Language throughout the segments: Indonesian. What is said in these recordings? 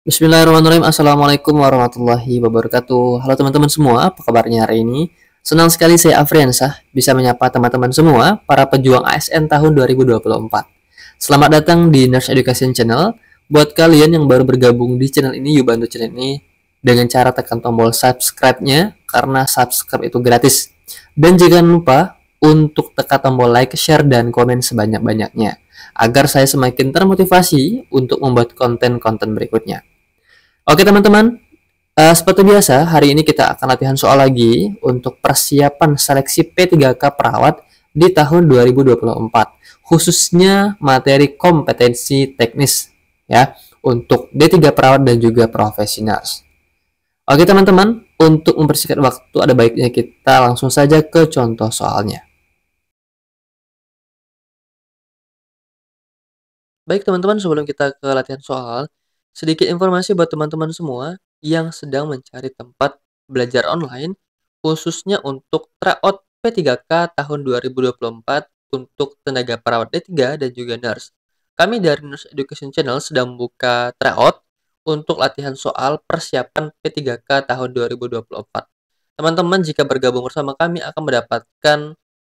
Bismillahirrahmanirrahim. Assalamualaikum warahmatullahi wabarakatuh. Halo teman-teman semua, apa kabarnya hari ini? Senang sekali saya Afriansah bisa menyapa teman-teman semua para pejuang ASN tahun 2024. Selamat datang di Nurse Education Channel. Buat kalian yang baru bergabung di channel ini, yuk bantu channel ini dengan cara tekan tombol subscribe-nya karena subscribe itu gratis. Dan jangan lupa untuk tekan tombol like, share, dan komen sebanyak-banyaknya agar saya semakin termotivasi untuk membuat konten-konten berikutnya. Oke teman-teman, seperti biasa hari ini kita akan latihan soal lagi untuk persiapan seleksi P3K perawat di tahun 2024, khususnya materi kompetensi teknis ya untuk D3 perawat dan juga profesional. Oke teman-teman, untuk mempersingkat waktu ada baiknya kita langsung saja ke contoh soalnya. Baik teman-teman, sebelum kita ke latihan soal, sedikit informasi buat teman-teman semua yang sedang mencari tempat belajar online, khususnya untuk tryout P3K tahun 2024 untuk tenaga perawat D3 dan juga nurse. Kami dari Nurse Education Channel sedang membuka tryout untuk latihan soal persiapan P3K tahun 2024. Teman-teman jika bergabung bersama kami akan mendapatkan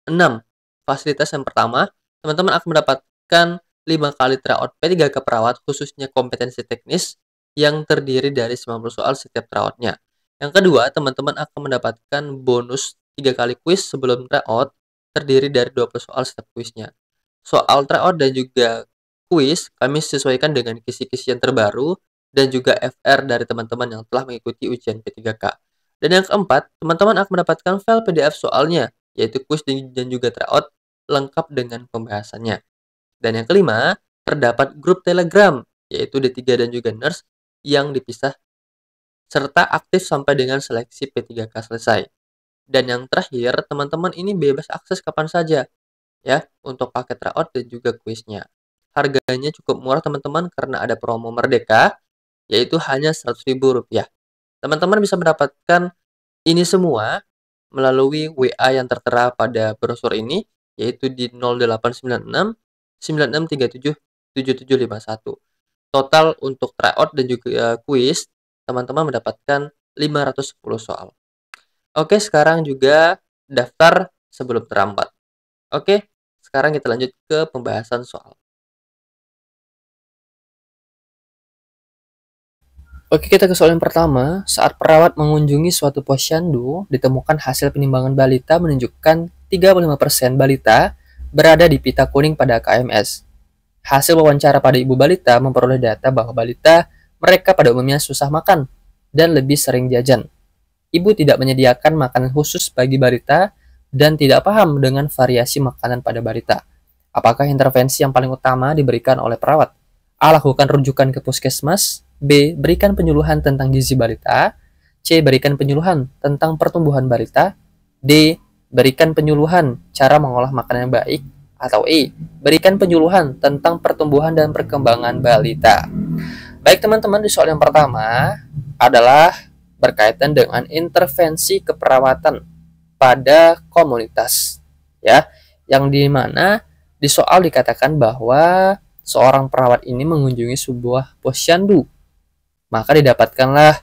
6 fasilitas. Yang pertama, teman-teman akan mendapatkan 5 kali tryout P3K perawat khususnya kompetensi teknis yang terdiri dari 90 soal setiap tryoutnya. Yang kedua, teman-teman akan mendapatkan bonus 3 kali kuis sebelum tryout terdiri dari 20 soal setiap kuisnya. Soal tryout dan juga kuis kami sesuaikan dengan kisi-kisi yang terbaru dan juga FR dari teman-teman yang telah mengikuti ujian P3K. Dan yang keempat, teman-teman akan mendapatkan file PDF soalnya, yaitu kuis dan juga tryout lengkap dengan pembahasannya. Dan yang kelima, terdapat grup Telegram, yaitu D3 dan juga nurse yang dipisah, serta aktif sampai dengan seleksi P3K selesai. Dan yang terakhir, teman-teman ini bebas akses kapan saja, ya, untuk paket tryout dan juga kuisnya. Harganya cukup murah teman-teman karena ada promo Merdeka, yaitu hanya Rp100.000. Teman-teman bisa mendapatkan ini semua melalui WA yang tertera pada brosur ini, yaitu di 0896 9637 7751. Total untuk tryout dan juga kuis, teman-teman mendapatkan 510 soal. Oke, sekarang juga daftar sebelum terlambat. Oke, sekarang kita lanjut ke pembahasan soal. Oke, kita ke soal yang pertama. Saat perawat mengunjungi suatu posyandu, ditemukan hasil penimbangan balita menunjukkan 35% balita berada di pita kuning pada KMS. Hasil wawancara pada ibu balita memperoleh data bahwa balita mereka pada umumnya susah makan dan lebih sering jajan. Ibu tidak menyediakan makanan khusus bagi balita dan tidak paham dengan variasi makanan pada balita. Apakah intervensi yang paling utama diberikan oleh perawat? A. Lakukan rujukan ke puskesmas. B. Berikan penyuluhan tentang gizi balita. C. Berikan penyuluhan tentang pertumbuhan balita. D. Berikan penyuluhan cara mengolah makanan yang baik. Atau E. Berikan penyuluhan tentang pertumbuhan dan perkembangan balita. Baik teman-teman, di soal yang pertama adalah berkaitan dengan intervensi keperawatan pada komunitas. Ya, yang dimana di soal dikatakan bahwa seorang perawat ini mengunjungi sebuah posyandu. Maka didapatkanlah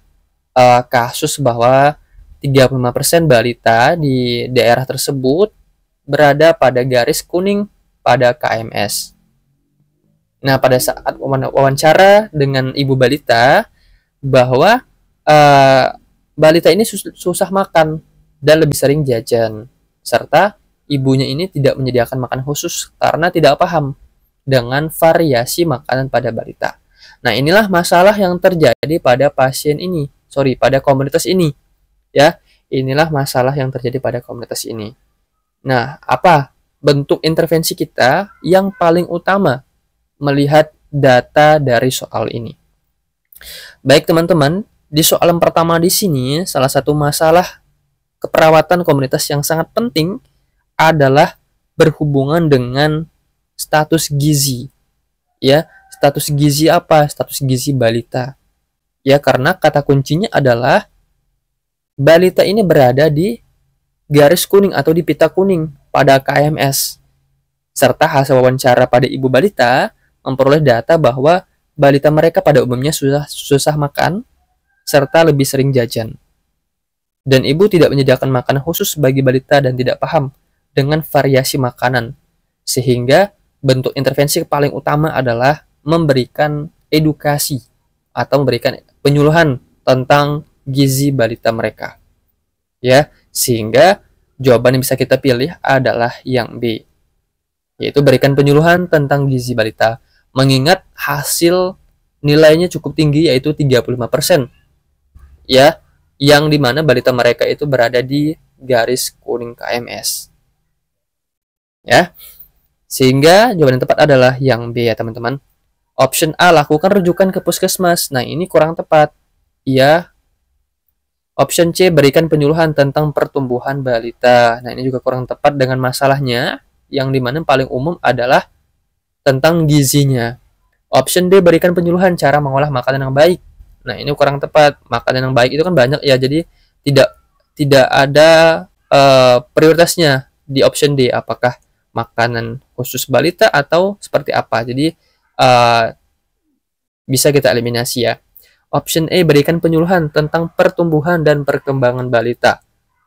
kasus bahwa 35% balita di daerah tersebut berada pada garis kuning pada KMS. Nah, pada saat wawancara dengan ibu balita bahwa balita ini susah makan dan lebih sering jajan, serta ibunya ini tidak menyediakan makanan khusus karena tidak paham dengan variasi makanan pada balita. Nah, inilah masalah yang terjadi pada pada komunitas ini. Ya, inilah masalah yang terjadi pada komunitas ini. Nah, apa bentuk intervensi kita yang paling utama melihat data dari soal ini? Baik teman-teman, di soal yang pertama di sini, salah satu masalah keperawatan komunitas yang sangat penting adalah berhubungan dengan status gizi. Ya, status gizi apa? Status gizi balita. Ya, karena kata kuncinya adalah balita ini berada di garis kuning atau di pita kuning pada KMS. Serta hasil wawancara pada ibu balita memperoleh data bahwa balita mereka pada umumnya susah makan, serta lebih sering jajan. Dan ibu tidak menyediakan makanan khusus bagi balita dan tidak paham dengan variasi makanan. Sehingga bentuk intervensi paling utama adalah memberikan edukasi atau memberikan penyuluhan tentang gizi balita mereka. Ya, sehingga jawaban yang bisa kita pilih adalah yang B, yaitu berikan penyuluhan tentang gizi balita. Mengingat hasil nilainya cukup tinggi, yaitu 35%. Ya, yang dimana balita mereka itu berada di garis kuning KMS. Ya, sehingga jawaban yang tepat adalah yang B ya teman-teman. Option A, lakukan rujukan ke puskesmas. Nah, ini kurang tepat. Ya. Option C, berikan penyuluhan tentang pertumbuhan balita. Nah, ini juga kurang tepat dengan masalahnya, yang dimana paling umum adalah tentang gizinya. Option D, berikan penyuluhan cara mengolah makanan yang baik. Nah, ini kurang tepat. Makanan yang baik itu kan banyak ya, jadi tidak ada prioritasnya di option D. Apakah makanan khusus balita atau seperti apa? Jadi bisa kita eliminasi ya. Option A, berikan penyuluhan tentang pertumbuhan dan perkembangan balita.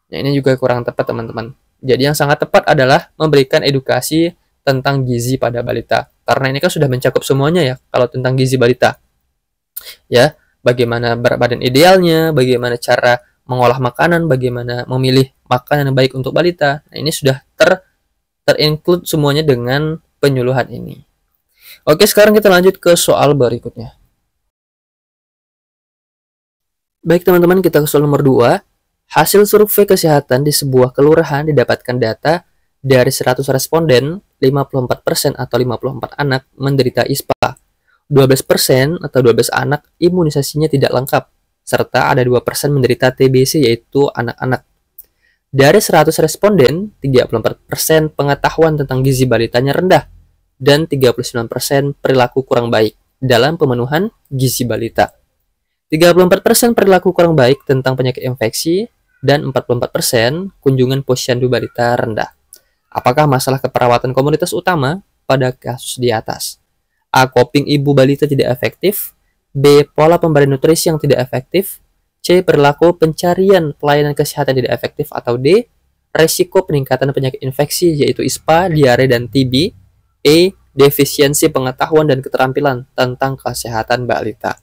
Nah, ini juga kurang tepat teman-teman. Jadi yang sangat tepat adalah memberikan edukasi tentang gizi pada balita. Karena ini kan sudah mencakup semuanya ya, kalau tentang gizi balita. Ya, bagaimana berat badan idealnya, bagaimana cara mengolah makanan, bagaimana memilih makanan yang baik untuk balita. Nah, ini sudah ter-include semuanya dengan penyuluhan ini. Oke, sekarang kita lanjut ke soal berikutnya. Baik teman-teman, kita ke soal nomor 2. Hasil survei kesehatan di sebuah kelurahan didapatkan data dari 100 responden, 54% atau 54 anak menderita ISPA. 12% atau 12 anak imunisasinya tidak lengkap, serta ada 2% menderita TBC yaitu anak-anak. Dari 100 responden, 34% pengetahuan tentang gizi balitanya rendah dan 39% perilaku kurang baik dalam pemenuhan gizi balita. 34% perilaku kurang baik tentang penyakit infeksi, dan 44% kunjungan posyandu balita rendah. Apakah masalah keperawatan komunitas utama pada kasus di atas? A. Coping ibu balita tidak efektif. B. Pola pemberian nutrisi yang tidak efektif. C. Perilaku pencarian pelayanan kesehatan tidak efektif. Atau D. Resiko peningkatan penyakit infeksi yaitu ISPA, diare, dan TB. E. Defisiensi pengetahuan dan keterampilan tentang kesehatan balita.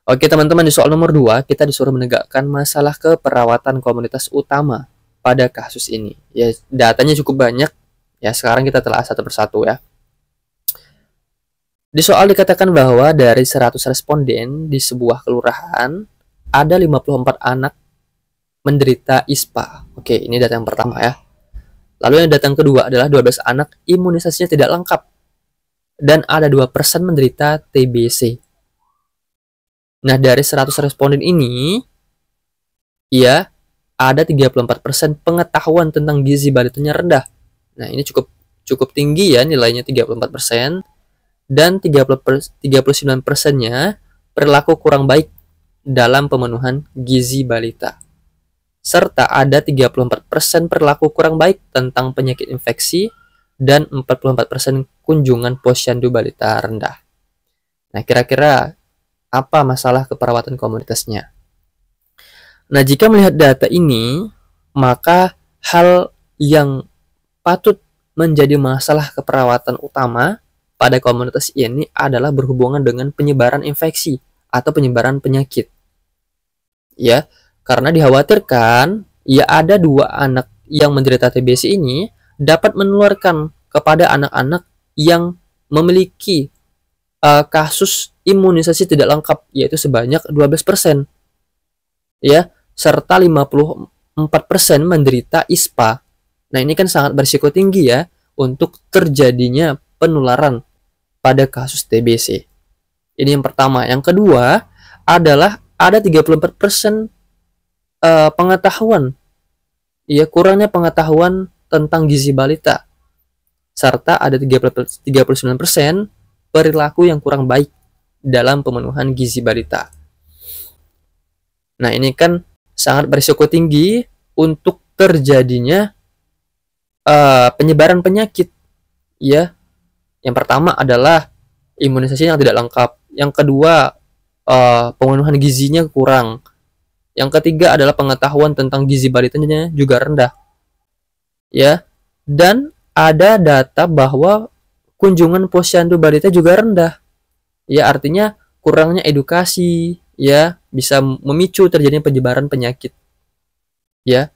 Oke teman-teman, di soal nomor 2 kita disuruh menegakkan masalah keperawatan komunitas utama pada kasus ini. Ya, datanya cukup banyak. Ya, sekarang kita telah satu persatu ya. Di soal dikatakan bahwa dari 100 responden di sebuah kelurahan ada 54 anak menderita ISPA. Oke, ini data yang pertama ya. Lalu yang data yang kedua adalah 12 anak imunisasinya tidak lengkap dan ada 2% menderita TBC. Nah, dari 100 responden ini, ya, ada 34% pengetahuan tentang gizi balitanya rendah. Nah, ini cukup tinggi ya nilainya 34%. Dan 39%-nya perilaku kurang baik dalam pemenuhan gizi balita. Serta ada 34% perilaku kurang baik tentang penyakit infeksi dan 44% kunjungan posyandu balita rendah. Nah, kira-kira apa masalah keperawatan komunitasnya? Nah, jika melihat data ini, maka hal yang patut menjadi masalah keperawatan utama pada komunitas ini adalah berhubungan dengan penyebaran infeksi atau penyebaran penyakit. Ya, karena dikhawatirkan ya ada 2 anak yang menderita TBC ini dapat menularkan kepada anak-anak yang memiliki kasus imunisasi tidak lengkap, yaitu sebanyak 12%. Ya, serta 54% menderita ISPA. Nah, ini kan sangat berisiko tinggi ya untuk terjadinya penularan pada kasus TBC. Ini yang pertama. Yang kedua adalah ada 34% pengetahuan. Ya, kurangnya pengetahuan tentang gizi balita. Serta ada 39% perilaku yang kurang baik dalam pemenuhan gizi balita. Nah, ini kan sangat berisiko tinggi untuk terjadinya penyebaran penyakit. Ya, yang pertama adalah imunisasi yang tidak lengkap. Yang kedua, pemenuhan gizinya kurang. Yang ketiga adalah pengetahuan tentang gizi balitanya juga rendah. Ya, dan ada data bahwa kunjungan posyandu balita juga rendah. Ya, artinya kurangnya edukasi, ya, bisa memicu terjadinya penyebaran penyakit. Ya,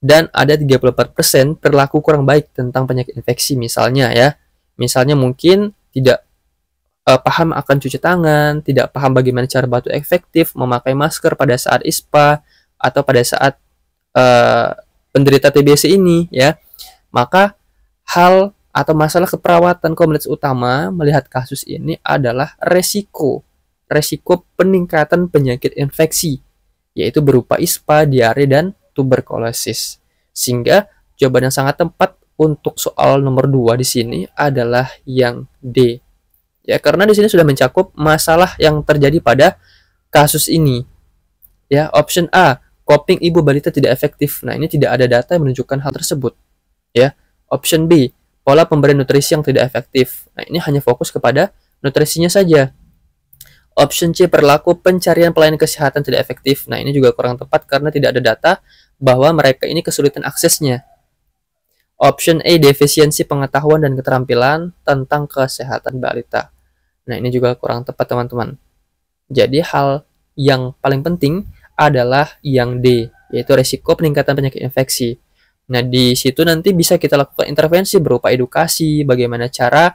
dan ada 34% perilaku kurang baik tentang penyakit infeksi misalnya ya. Misalnya mungkin tidak paham akan cuci tangan, tidak paham bagaimana cara batuk efektif, memakai masker pada saat ISPA atau pada saat uh, penderita TBC ini ya. Maka hal atau masalah keperawatan komunitas utama melihat kasus ini adalah resiko peningkatan penyakit infeksi, yaitu berupa ISPA, diare, dan tuberkulosis. Sehingga jawaban yang sangat tepat untuk soal nomor 2 di sini adalah yang D. Ya, karena di sini sudah mencakup masalah yang terjadi pada kasus ini. Ya, option A, coping ibu balita tidak efektif. Nah, ini tidak ada data yang menunjukkan hal tersebut. Ya, option B, pola pemberian nutrisi yang tidak efektif. Nah, ini hanya fokus kepada nutrisinya saja. Option C, perilaku pencarian pelayanan kesehatan tidak efektif. Nah, ini juga kurang tepat karena tidak ada data bahwa mereka ini kesulitan aksesnya. Option A, defisiensi pengetahuan dan keterampilan tentang kesehatan balita. Nah, ini juga kurang tepat, teman-teman. Jadi, hal yang paling penting adalah yang D, yaitu resiko peningkatan penyakit infeksi. Nah, di situ nanti bisa kita lakukan intervensi berupa edukasi, bagaimana cara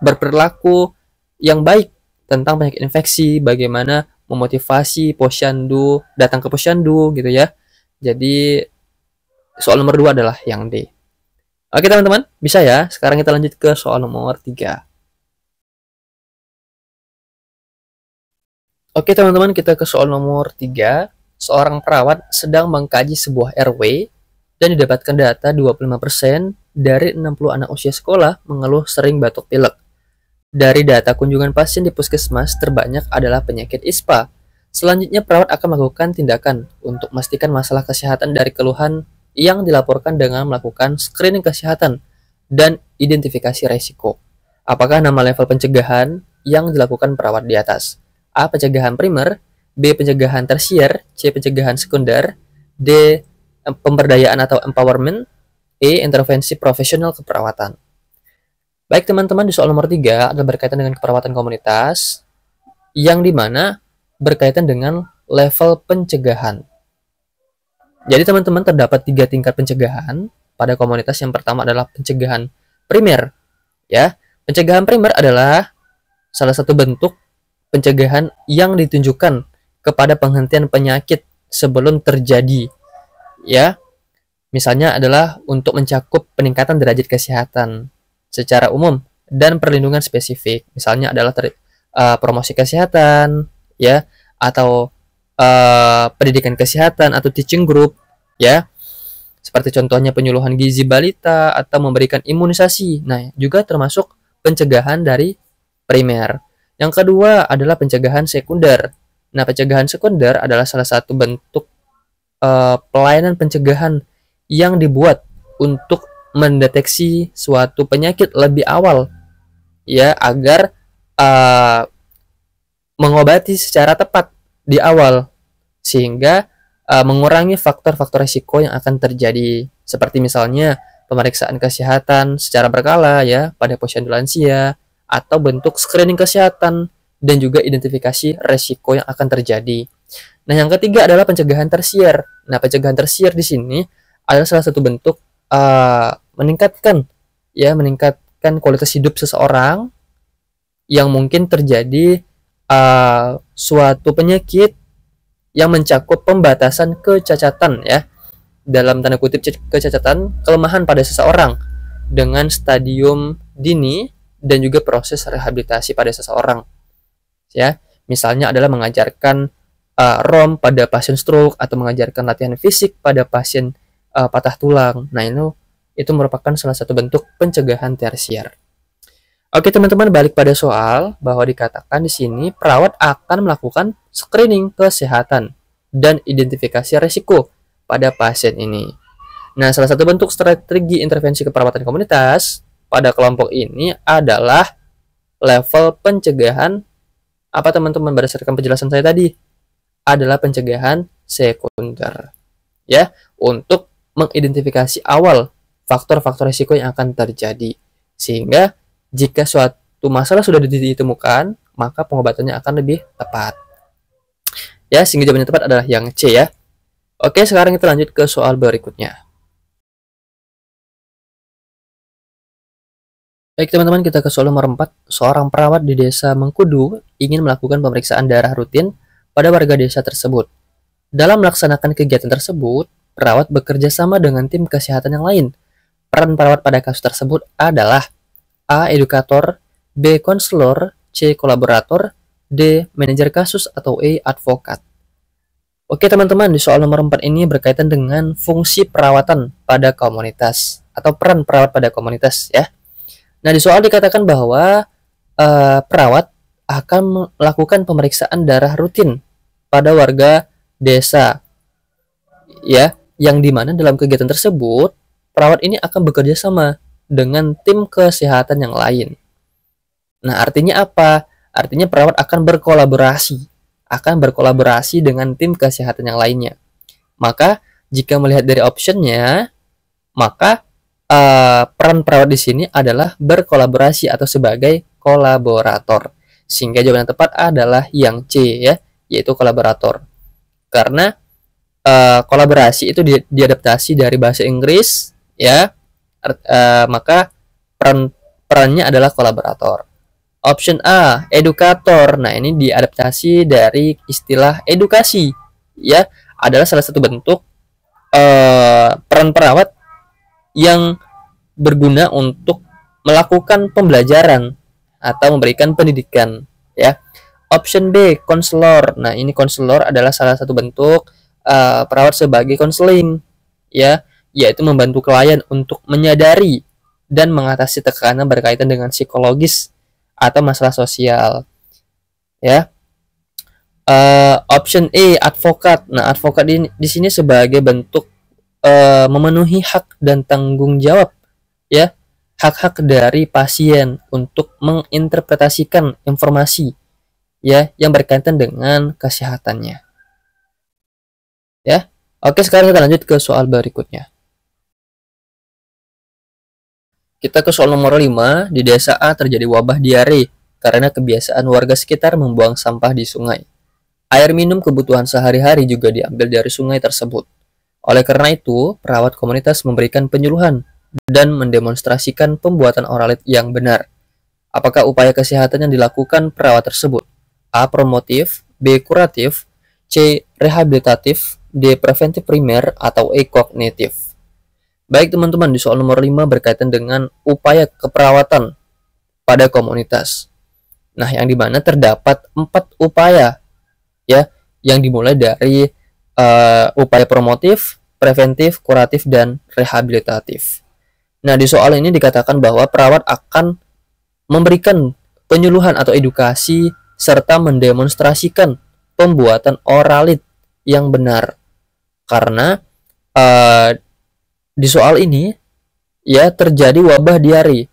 berperilaku yang baik tentang penyakit infeksi, bagaimana memotivasi posyandu datang ke posyandu gitu ya. Jadi soal nomor 2 adalah yang D. Oke teman-teman, bisa ya. Sekarang kita lanjut ke soal nomor 3. Oke teman-teman, kita ke soal nomor 3. Seorang perawat sedang mengkaji sebuah RW dan didapatkan data 25% dari 60 anak usia sekolah mengeluh sering batuk pilek. Dari data kunjungan pasien di puskesmas terbanyak adalah penyakit ISPA. Selanjutnya perawat akan melakukan tindakan untuk memastikan masalah kesehatan dari keluhan yang dilaporkan dengan melakukan screening kesehatan dan identifikasi resiko. Apakah nama level pencegahan yang dilakukan perawat di atas? A. Pencegahan primer, B. Pencegahan tersier, C. Pencegahan sekunder, D. Pemberdayaan atau empowerment, E. Intervensi profesional keperawatan. Baik teman-teman, di soal nomor 3 adalah berkaitan dengan keperawatan komunitas, yang dimana berkaitan dengan level pencegahan. Jadi teman-teman, terdapat 3 tingkat pencegahan pada komunitas. Yang pertama adalah pencegahan primer. Ya, pencegahan primer adalah salah satu bentuk pencegahan yang ditunjukkan kepada penghentian penyakit sebelum terjadi. Ya, misalnya adalah untuk mencakup peningkatan derajat kesehatan secara umum dan perlindungan spesifik. Misalnya adalah promosi kesehatan, ya, atau pendidikan kesehatan atau teaching group, ya. Seperti contohnya penyuluhan gizi balita atau memberikan imunisasi. Nah, juga termasuk pencegahan dari primer. Yang kedua adalah pencegahan sekunder. Nah, pencegahan sekunder adalah salah satu bentuk pelayanan pencegahan yang dibuat untuk mendeteksi suatu penyakit lebih awal, ya, agar mengobati secara tepat di awal, sehingga mengurangi faktor-faktor risiko yang akan terjadi, seperti misalnya pemeriksaan kesehatan secara berkala ya pada posyandu lansia, atau bentuk screening kesehatan dan juga identifikasi risiko yang akan terjadi. Nah, yang ketiga adalah pencegahan tersier. Nah, pencegahan tersier di sini adalah salah satu bentuk meningkatkan kualitas hidup seseorang yang mungkin terjadi suatu penyakit yang mencakup pembatasan kecacatan, ya, dalam tanda kutip kecacatan, kelemahan pada seseorang dengan stadium dini dan juga proses rehabilitasi pada seseorang, ya. Misalnya adalah mengajarkan ROM pada pasien stroke atau mengajarkan latihan fisik pada pasien patah tulang. Nah, itu merupakan salah satu bentuk pencegahan tersier. Oke teman-teman, balik pada soal bahwa dikatakan di sini perawat akan melakukan screening kesehatan dan identifikasi risiko pada pasien ini. Nah, salah satu bentuk strategi intervensi keperawatan komunitas pada kelompok ini adalah level pencegahan apa teman-teman, berdasarkan penjelasan saya tadi, adalah pencegahan sekunder. Ya, untuk mengidentifikasi awal faktor-faktor risiko yang akan terjadi. Sehingga jika suatu masalah sudah ditemukan, maka pengobatannya akan lebih tepat. Ya, sehingga jawaban yang tepat adalah yang C ya. Oke, sekarang kita lanjut ke soal berikutnya. Baik teman-teman, kita ke soal nomor 4. Seorang perawat di desa Mengkudu ingin melakukan pemeriksaan darah rutin pada warga desa tersebut. Dalam melaksanakan kegiatan tersebut, perawat bekerja sama dengan tim kesehatan yang lain. Peran perawat pada kasus tersebut adalah A. Edukator, B. Konselor, C. Kolaborator, D. Manajer kasus, atau E. Advokat. Oke teman-teman, di soal nomor 4 ini berkaitan dengan fungsi perawatan pada komunitas atau peran perawat pada komunitas ya. Nah, di soal dikatakan bahwa perawat akan melakukan pemeriksaan darah rutin pada warga desa, ya, yang dimana dalam kegiatan tersebut perawat ini akan bekerja sama dengan tim kesehatan yang lain. Nah, artinya apa? Artinya perawat akan berkolaborasi dengan tim kesehatan yang lainnya. Maka jika melihat dari optionnya, maka peran perawat di sini adalah berkolaborasi atau sebagai kolaborator. Sehingga jawaban yang tepat adalah yang C ya, yaitu kolaborator. Karena kolaborasi itu diadaptasi dari bahasa Inggris ya, maka perannya adalah kolaborator. Option A, edukator. Nah, ini diadaptasi dari istilah edukasi ya, adalah salah satu bentuk peran perawat yang berguna untuk melakukan pembelajaran atau memberikan pendidikan ya. Option B, konselor. Nah, ini konselor adalah salah satu bentuk perawat sebagai konseling ya, yaitu membantu klien untuk menyadari dan mengatasi tekanan berkaitan dengan psikologis atau masalah sosial ya. Option E, advokat. Nah, advokat di sini sebagai bentuk memenuhi hak dan tanggung jawab ya, hak-hak dari pasien untuk menginterpretasikan informasi ya yang berkaitan dengan kesehatannya ya. Oke, sekarang kita lanjut ke soal berikutnya. Kita ke soal nomor 5. Di desa A terjadi wabah diare karena kebiasaan warga sekitar membuang sampah di sungai. Air minum kebutuhan sehari-hari juga diambil dari sungai tersebut. Oleh karena itu, perawat komunitas memberikan penyuluhan dan mendemonstrasikan pembuatan oralit yang benar. Apakah upaya kesehatan yang dilakukan perawat tersebut? A. Promotif, B. Kuratif, C. Rehabilitatif, D. Preventif primer, atau E. Kognitif. Baik teman-teman, di soal nomor 5 berkaitan dengan upaya keperawatan pada komunitas. Nah, yang dimana terdapat 4 upaya ya, yang dimulai dari upaya promotif, preventif, kuratif, dan rehabilitatif. Nah, di soal ini dikatakan bahwa perawat akan memberikan penyuluhan atau edukasi serta mendemonstrasikan pembuatan oralit yang benar. Karena di soal ini ya terjadi wabah diare.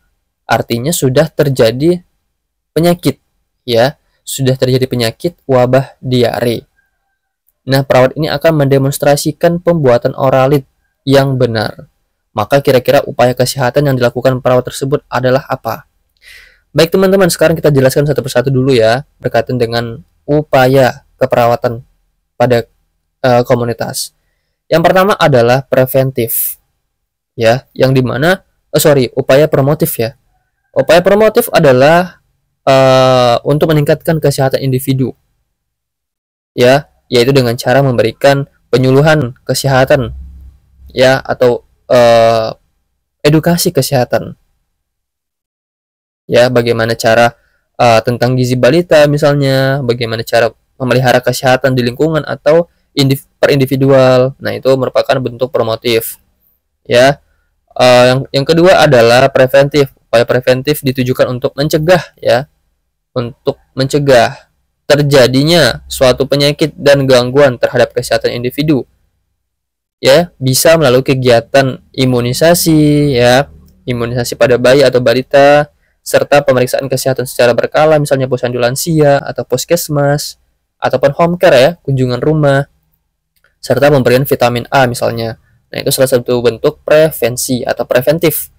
Artinya sudah terjadi penyakit ya, sudah terjadi penyakit wabah diare. Nah, perawat ini akan mendemonstrasikan pembuatan oralit yang benar. Maka kira-kira upaya kesehatan yang dilakukan perawat tersebut adalah apa? Baik teman-teman, sekarang kita jelaskan satu persatu dulu ya, berkaitan dengan upaya keperawatan pada komunitas. Yang pertama adalah preventif. Ya, yang dimana, upaya promotif ya. Upaya promotif adalah untuk meningkatkan kesehatan individu. Ya, yaitu dengan cara memberikan penyuluhan kesehatan ya, atau edukasi kesehatan ya, bagaimana cara tentang gizi balita misalnya, bagaimana cara memelihara kesehatan di lingkungan atau per individual. Nah, itu merupakan bentuk promotif ya. Yang kedua adalah preventif. Upaya preventif ditujukan untuk mencegah ya, untuk mencegah terjadinya suatu penyakit dan gangguan terhadap kesehatan individu ya, bisa melalui kegiatan imunisasi ya, imunisasi pada bayi atau balita, serta pemeriksaan kesehatan secara berkala, misalnya posyandu lansia atau puskesmas, ataupun home care ya, kunjungan rumah, serta pemberian vitamin A misalnya. Nah, itu salah satu bentuk prevensi atau preventif.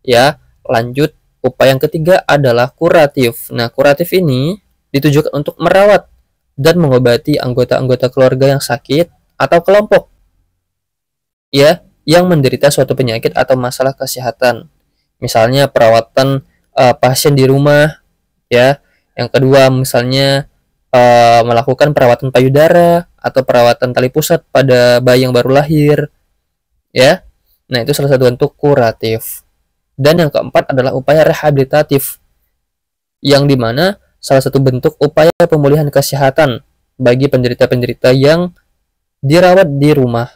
Ya, lanjut, upaya yang ketiga adalah kuratif. Nah, kuratif ini ditujukan untuk merawat dan mengobati anggota-anggota keluarga yang sakit atau kelompok ya yang menderita suatu penyakit atau masalah kesehatan. Misalnya perawatan pasien di rumah ya. Yang kedua misalnya melakukan perawatan payudara atau perawatan tali pusat pada bayi yang baru lahir ya. Nah, itu salah satu bentuk kuratif. Dan yang keempat adalah upaya rehabilitatif, yang dimana salah satu bentuk upaya pemulihan kesehatan bagi penderita-penderita yang dirawat di rumah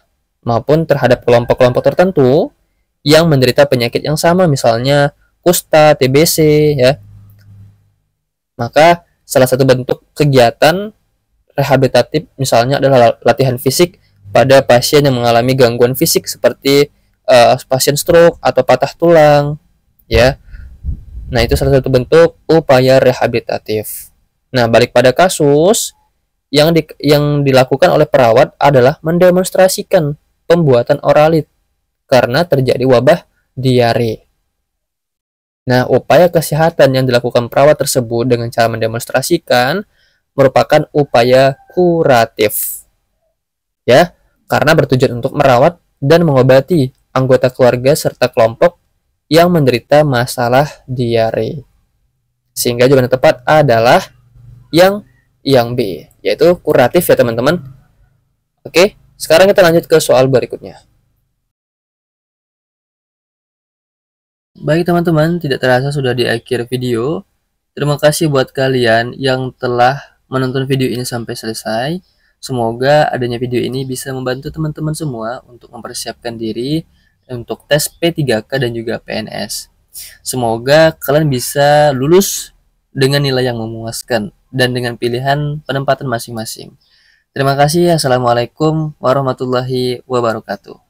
maupun terhadap kelompok-kelompok tertentu yang menderita penyakit yang sama, misalnya kusta, TBC ya. Maka salah satu bentuk kegiatan rehabilitatif misalnya adalah latihan fisik pada pasien yang mengalami gangguan fisik seperti pasien stroke atau patah tulang ya. Nah, itu salah satu bentuk upaya rehabilitatif. Nah, balik pada kasus yang dilakukan oleh perawat adalah mendemonstrasikan pembuatan oralit karena terjadi wabah diare. Nah, upaya kesehatan yang dilakukan perawat tersebut dengan cara mendemonstrasikan merupakan upaya kuratif. Ya, karena bertujuan untuk merawat dan mengobati anggota keluarga serta kelompok yang menderita masalah diare. Sehingga jawaban yang tepat adalah yang B, yaitu kuratif ya teman-teman. Oke, sekarang kita lanjut ke soal berikutnya. Baik teman-teman, tidak terasa sudah di akhir video. Terima kasih buat kalian yang telah menonton video ini sampai selesai. Semoga adanya video ini bisa membantu teman-teman semua untuk mempersiapkan diri untuk tes P3K dan juga PNS. Semoga kalian bisa lulus dengan nilai yang memuaskan dan dengan pilihan penempatan masing-masing. Terima kasih. Assalamualaikum warahmatullahi wabarakatuh.